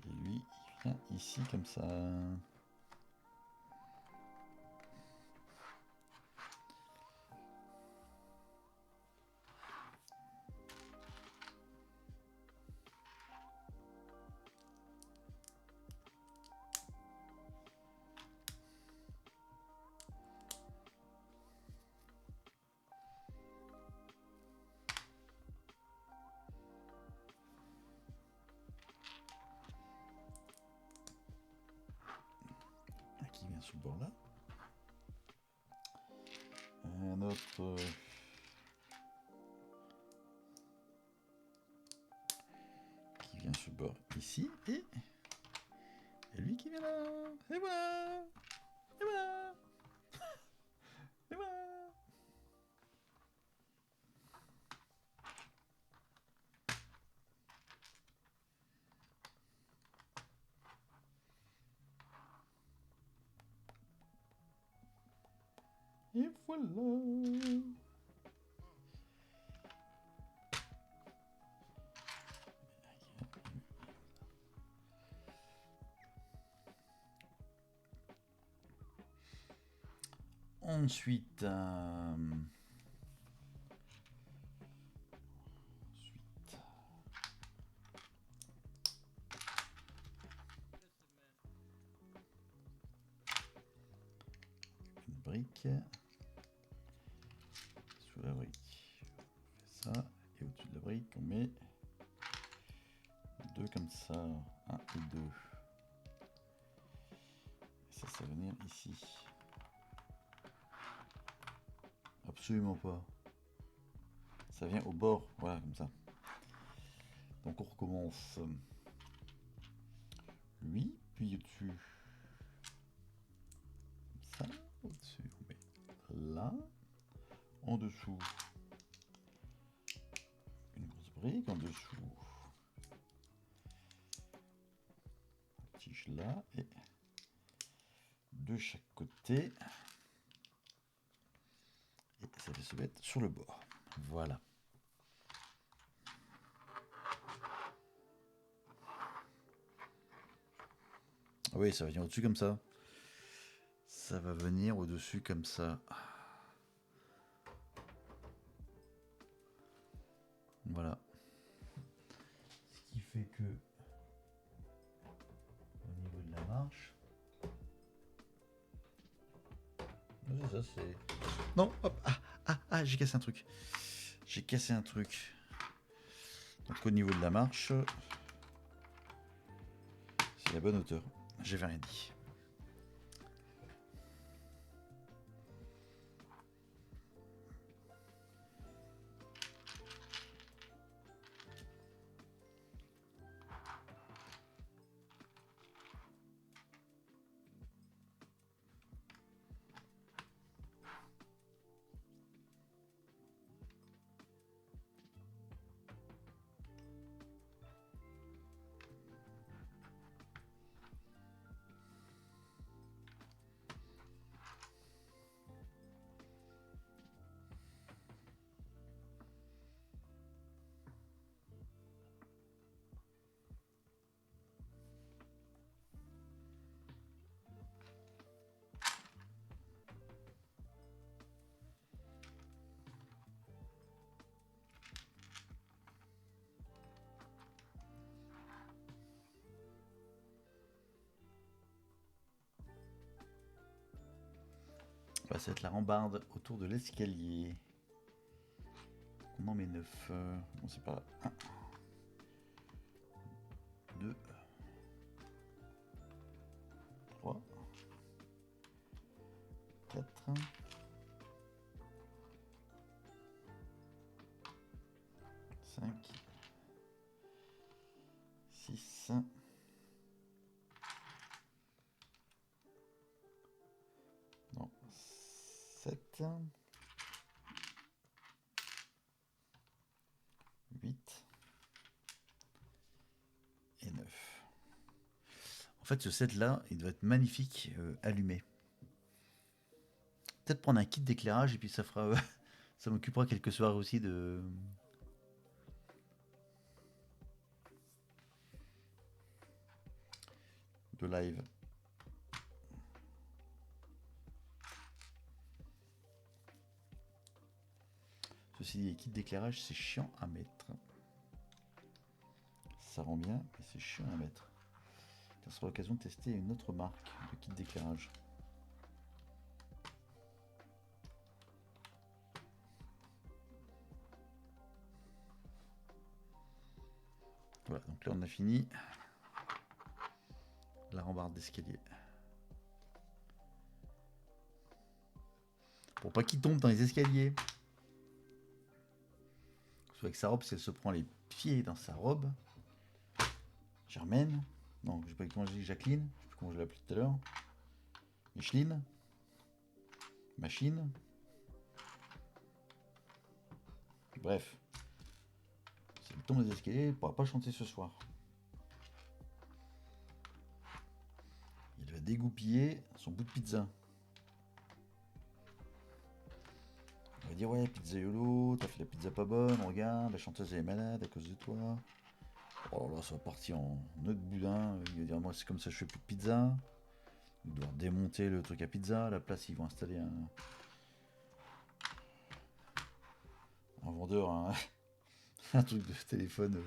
Et lui, il vient ici comme ça. Qui vient sur le bord là. Un autre. Qui vient sur le bord ici. Et lui qui vient là. Et voilà. Et voilà. Et voilà. Et voilà. Ensuite, une brique. Sous la brique, on fait ça. Et au-dessus de la brique, on met 2 comme ça. 1 et 2. Et ça va venir ici. Absolument pas. Ça vient au bord, voilà, comme ça. Donc on recommence. Lui, puis au-dessus. Comme ça, au-dessus, on met là. En dessous, une grosse brique. En dessous, une tige là. Et de chaque côté. Et ça va se mettre sur le bord. Voilà. Oui, ça va venir au-dessus comme ça. Ça va venir au-dessus comme ça. Voilà. Ce qui fait que au niveau de la marche. C'est ça, c'est. Non, hop, j'ai cassé un truc. J'ai cassé un truc. Donc au niveau de la marche, c'est la bonne hauteur. J'avais rien dit. Ça va être la rambarde autour de l'escalier. On en met 9. Bon, c'est pas 1, 2, 3, 4, 5, 6, 7, 8 et 9. En fait, ce set là, il doit être magnifique allumé. Peut-être prendre un kit d'éclairage et puis ça fera. Ça m'occupera quelques soirs aussi de live. Ceci dit, les kits d'éclairage, c'est chiant à mettre. Ça rend bien, mais c'est chiant à mettre. Ça sera l'occasion de tester une autre marque de kit d'éclairage. Voilà, donc là on a fini la rambarde d'escalier. Pour pas qu'il tombe dans les escaliers. Soit avec sa robe, si elle se prend les pieds dans sa robe. Germaine. Non, je sais pas comment je dis, Jacqueline. Je sais plus comment je l'ai appelée tout à l'heure. Micheline. Machine. Bref. Si elle tombe des escaliers, elle ne pourra pas chanter ce soir. Il va dégoupiller son bout de pizza. On va dire ouais, pizzaiolo, t'as fait la pizza pas bonne, regarde, la chanteuse elle est malade à cause de toi. Oh là, ça va partir en nœud de boudin. Il va dire moi c'est comme ça je fais plus de pizza. Il doit démonter le truc à pizza. À la place ils vont installer un vendeur, un truc de téléphone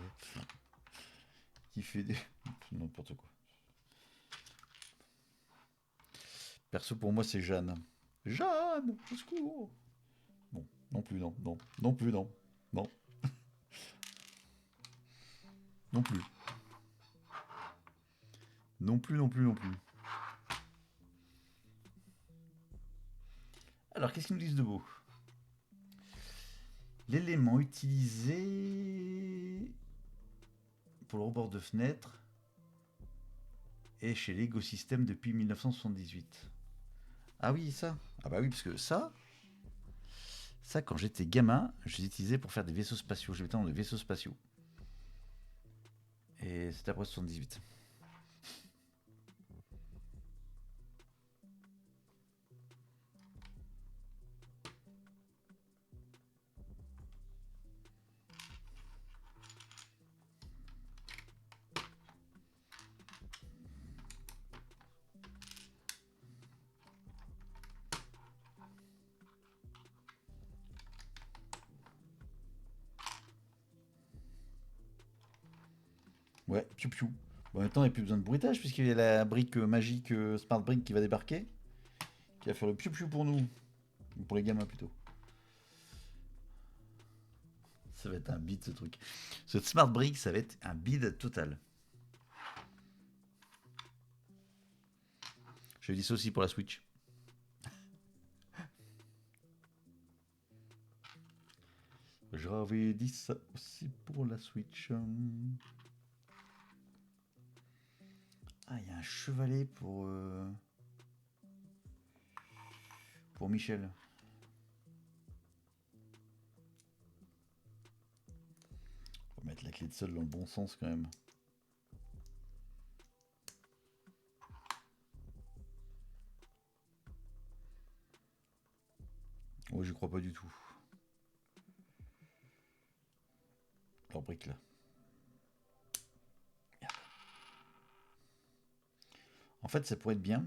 qui fait des n'importe quoi. Perso pour moi c'est Jeanne. Jeanne, au secours. Non, non plus, non, non, non plus, non, non. Non plus. Non plus, non plus, non plus. Alors, qu'est-ce qu'ils nous disent de beau? L'élément utilisé pour le rebord de fenêtre est chez Lego System depuis 1978. Ah oui, ça. Ah bah oui, parce que ça, quand j'étais gamin, je les utilisais pour faire des vaisseaux spatiaux. Je mettais dans des vaisseaux spatiaux. Et c'était après 78. Ouais, piou piou. Bon, maintenant, il n'y a plus besoin de bruitage puisqu'il y a la brique magique Smart Brick qui va débarquer, qui va faire le piou piou pour nous. Ou pour les gamins plutôt. Ça va être un bide ce truc. Cette Smart Brick, ça va être un bide total. Je dis ça aussi pour la Switch. J'avais dit ça aussi pour la Switch. Ah, il y a un chevalet pour Michel. Faut mettre la clé de sol dans le bon sens quand même. Ouais, j'y crois pas du tout. Leur brique là. Merde. En fait, ça pourrait être bien.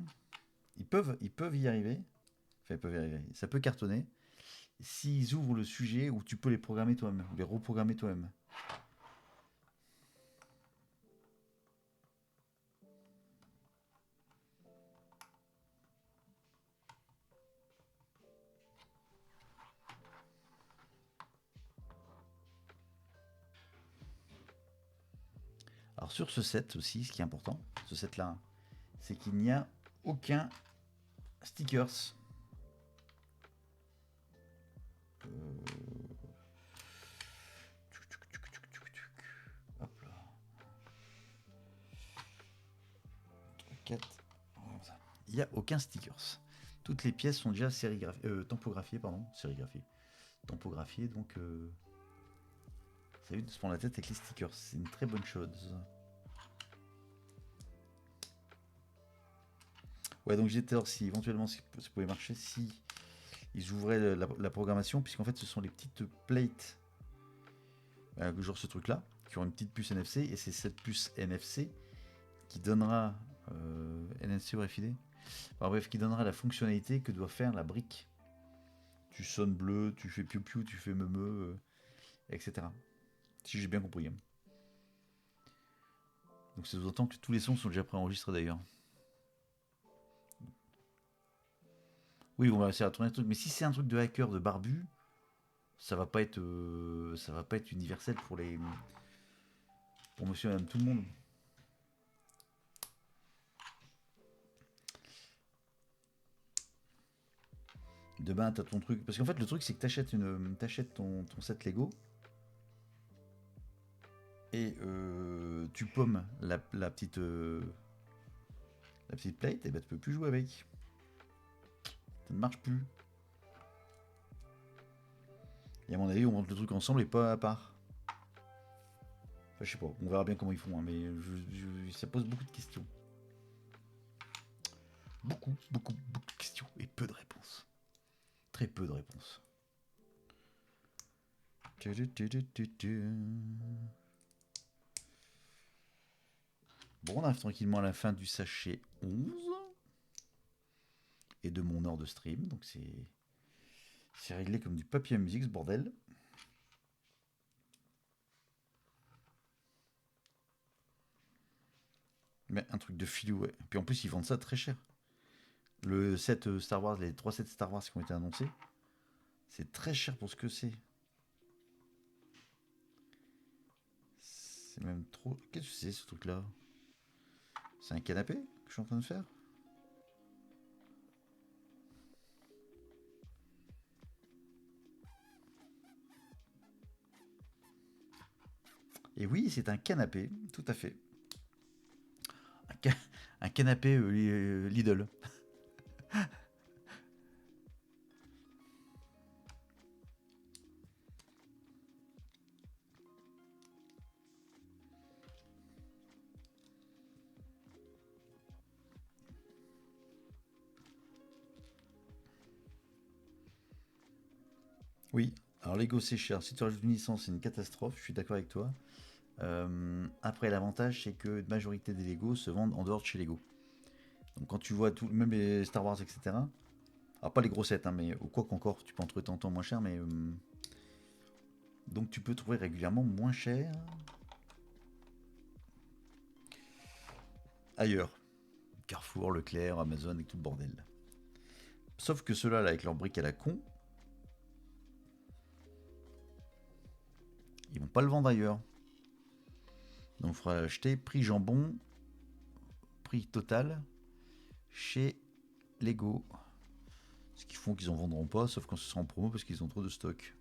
Ils peuvent y arriver. Enfin, ils peuvent y arriver. Ça peut cartonner. S'ils ouvrent le sujet où tu peux les programmer toi-même, ou les reprogrammer toi-même. Alors sur ce set aussi, ce qui est important, ce set là, c'est qu'il n'y a aucun stickers. Hop là. 4. Il n'y a aucun stickers. Toutes les pièces sont déjà tampographiées, sérigraphiées. Tampographiées, donc ça évite de se prendre la tête avec les stickers. C'est une très bonne chose. Ouais, donc j'étais alors si éventuellement ça pouvait marcher si ils ouvraient la programmation, puisqu'en fait ce sont les petites plates, genre ce truc là, qui ont une petite puce NFC, et c'est cette puce NFC qui donnera NFC ou RFID, enfin, bref, qui donnera la fonctionnalité que doit faire la brique. Tu sonnes bleu, tu fais piou piou, tu fais meumeu, etc. Si j'ai bien compris. Donc ça sous-entend que tous les sons sont déjà préenregistrés d'ailleurs. Oui, on va essayer de tourner un truc, mais si c'est un truc de hacker, de barbu, ça va pas être universel pour monsieur et madame tout le monde. Demain, t'as ton truc. Parce qu'en fait, le truc, c'est que t'achètes ton set Lego et tu pommes la petite plate, et ben tu peux plus jouer avec. Ça ne marche plus. Et à mon avis, on monte le truc ensemble et pas à part. Enfin, je sais pas, on verra bien comment ils font, hein, mais ça pose beaucoup de questions. Beaucoup de questions et peu de réponses. Très peu de réponses. Bon, on arrive tranquillement à la fin du sachet 11 et de mon heure de stream, donc c'est réglé comme du papier à musique ce bordel. Mais un truc de filou, ouais. Puis en plus, ils vendent ça très cher. Le set Star Wars, les 3 sets Star Wars qui ont été annoncés, c'est très cher pour ce que c'est. C'est même trop... Qu'est-ce que c'est ce truc-là? C'est un canapé que je suis en train de faire? Et oui, c'est un canapé, tout à fait. Un canapé Lidl. Oui, alors Lego c'est cher. Si tu rajoutes une licence, c'est une catastrophe. Je suis d'accord avec toi. Après, l'avantage, c'est que la majorité des Lego se vendent en dehors de chez Lego. Donc quand tu vois tout, même les Star Wars, etc. Alors pas les grossettes, hein, mais quoi qu'encore, tu peux en trouver tantôt moins cher, mais donc tu peux trouver régulièrement moins cher ailleurs. Carrefour, Leclerc, Amazon et tout le bordel. Sauf que ceux-là, là, avec leurs briques à la con, ils vont pas le vendre ailleurs. Donc il faudra acheter prix jambon, prix total, chez Lego. Ce qui font qu'ils en vendront pas, sauf quand ce sera en promo parce qu'ils ont trop de stock.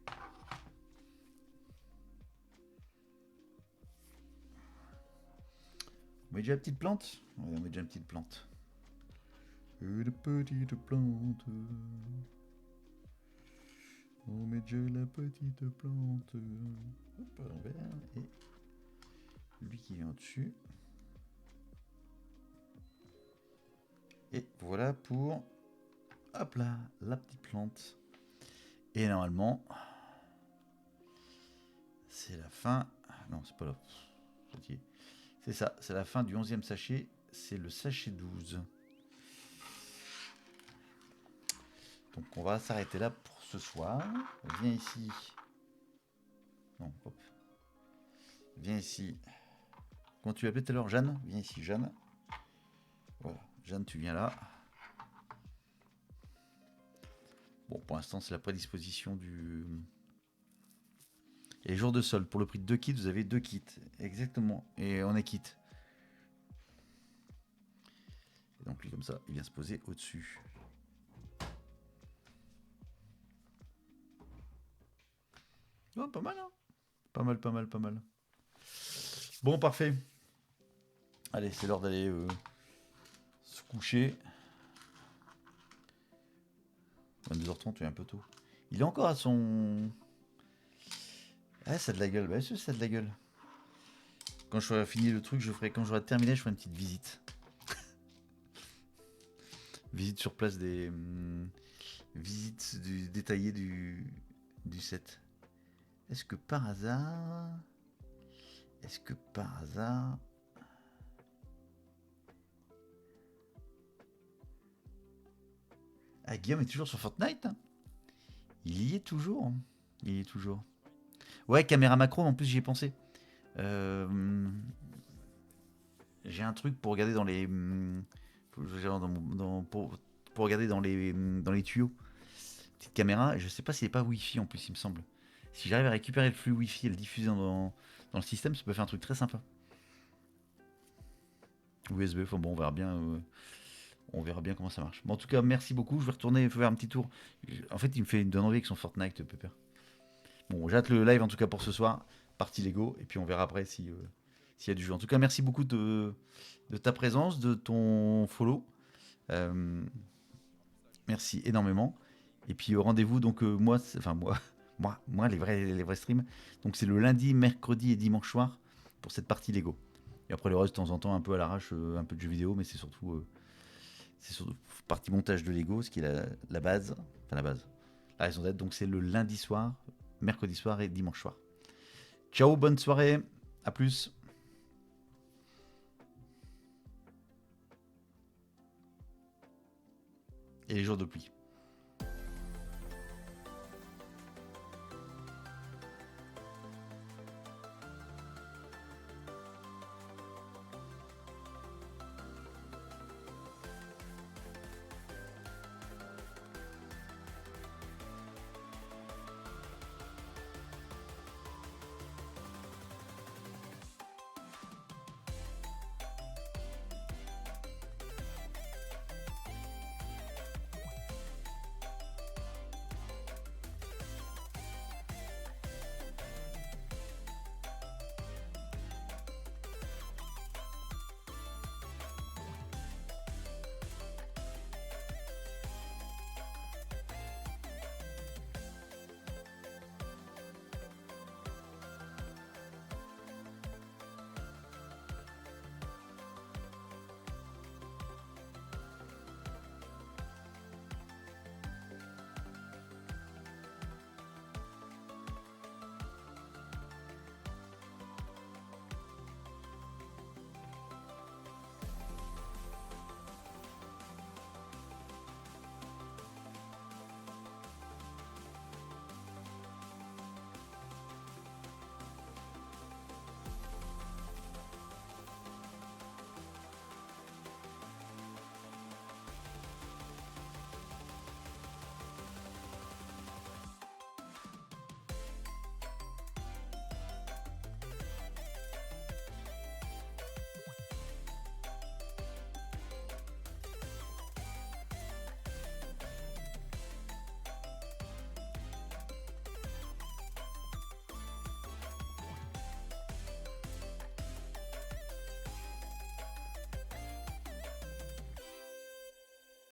On met déjà la petite plante? Ouais, on met déjà une petite plante. Une petite plante. On met déjà la petite plante. Hop, à l'envers. Et lui qui vient au-dessus. Et voilà pour... Hop là, la petite plante. Et normalement... C'est la fin... Non, c'est pas là. C'est ça, c'est la fin du 11e sachet. C'est le sachet 12. Donc on va s'arrêter là pour ce soir. Viens ici. Non, hop. Viens ici. Comment tu l'appelais tout à l'heure, Jeanne? Viens ici, Jeanne. Voilà, Jeanne, tu viens là. Bon, pour l'instant, c'est la prédisposition du... Et les jours de solde, pour le prix de 2 kits, vous avez 2 kits. Exactement. Et on est quitte. Et donc lui, comme ça, il vient se poser au-dessus. Oh, pas mal, hein? Pas mal, pas mal, pas mal. Bon, parfait. Allez, c'est l'heure d'aller se coucher. 22h30, un peu tôt. Il est encore à son... Ah, ça a de la gueule. Bah, ça a de la gueule. Quand je ferai fini le truc, quand j'aurai terminé, je ferai une petite visite. Visite sur place des... visite détaillée du set. Est-ce que par hasard... Ah, Guillaume est toujours sur Fortnite, hein. Il y est toujours. Ouais, caméra macro, en plus j'y ai pensé. J'ai un truc pour regarder dans les... pour regarder dans les tuyaux. Petite caméra, je sais pas s'il n'est pas Wi-Fi en plus, il me semble. Si j'arrive à récupérer le flux Wi-Fi et le diffuser dans le système, ça peut faire un truc très sympa. USB, enfin bon, on verra bien comment ça marche. Bon, en tout cas, merci beaucoup. Je vais retourner faire un petit tour. En fait, il me donne envie avec son Fortnite, Pepper. Bon, j'attends le live en tout cas pour ce soir. Partie Lego. Et puis on verra après s'il y a du jeu. En tout cas, merci beaucoup de ta présence, de ton follow. Merci énormément. Et puis rendez-vous donc moi, les vrais streams. Donc c'est le lundi, mercredi et dimanche soir pour cette partie Lego. Et après le reste de temps en temps un peu à l'arrache, un peu de jeux vidéo, mais c'est surtout partie montage de Lego, ce qui est la base, la raison d'être. Donc c'est le lundi soir, mercredi soir et dimanche soir. Ciao, bonne soirée, à plus. Et les jours de pluie.